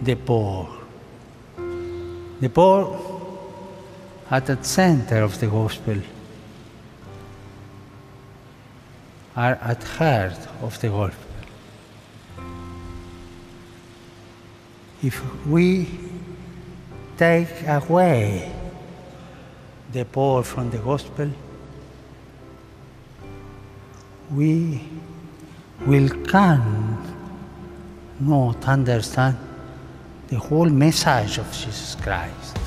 the poor. The poor are at the center of the gospel, are at the heart of the gospel. If we take away the poor from the gospel, we will cannot understand the whole message of Jesus Christ.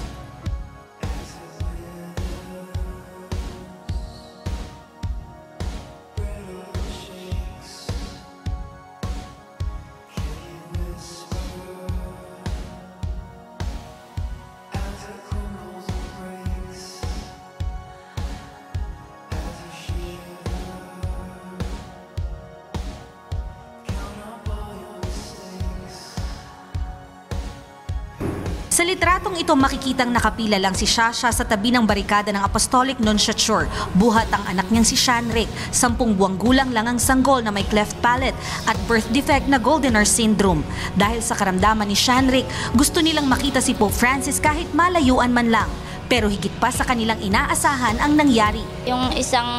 Sa litratong ito makikitang nakapila lang si Shasha sa tabi ng barikada ng Apostolic Nunciature. Buhat ang anak niyang si Shanrick, 10 buwang gulang lang ang sanggol na may cleft palate at birth defect na Goldener syndrome. Dahil sa karamdaman ni Shanrick, gusto nilang makita si Pope Francis kahit malayuan man lang. Pero higit pa sa kanilang inaasahan ang nangyari. Yung isang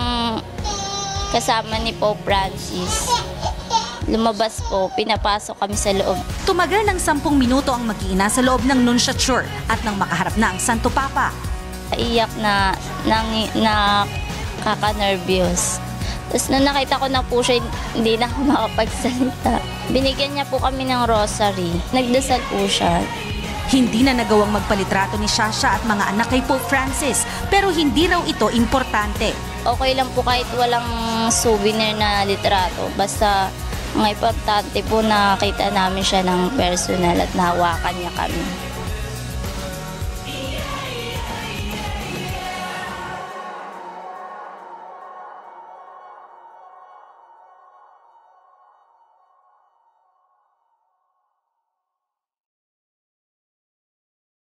kasama ni Pope Francis, lumabas po, pinapasok kami sa loob. Tumagal ng 10 minuto ang mag-iina sa loob ng Nunciature at nang makaharap na ang Santo Papa. Iyak na kaka-nervyos. Tapos nung nakita ko na po siya, hindi na ako makapagsalita. Binigyan niya po kami ng rosary. Nagdasal po siya. Hindi na nagawang magpalitrato ni Shasha at mga anak kay Pope Francis, pero hindi raw ito importante. Okay lang po kahit walang souvenir na litrato. Basta ang importante po nakita namin siya ng personal at nahawakan niya kami.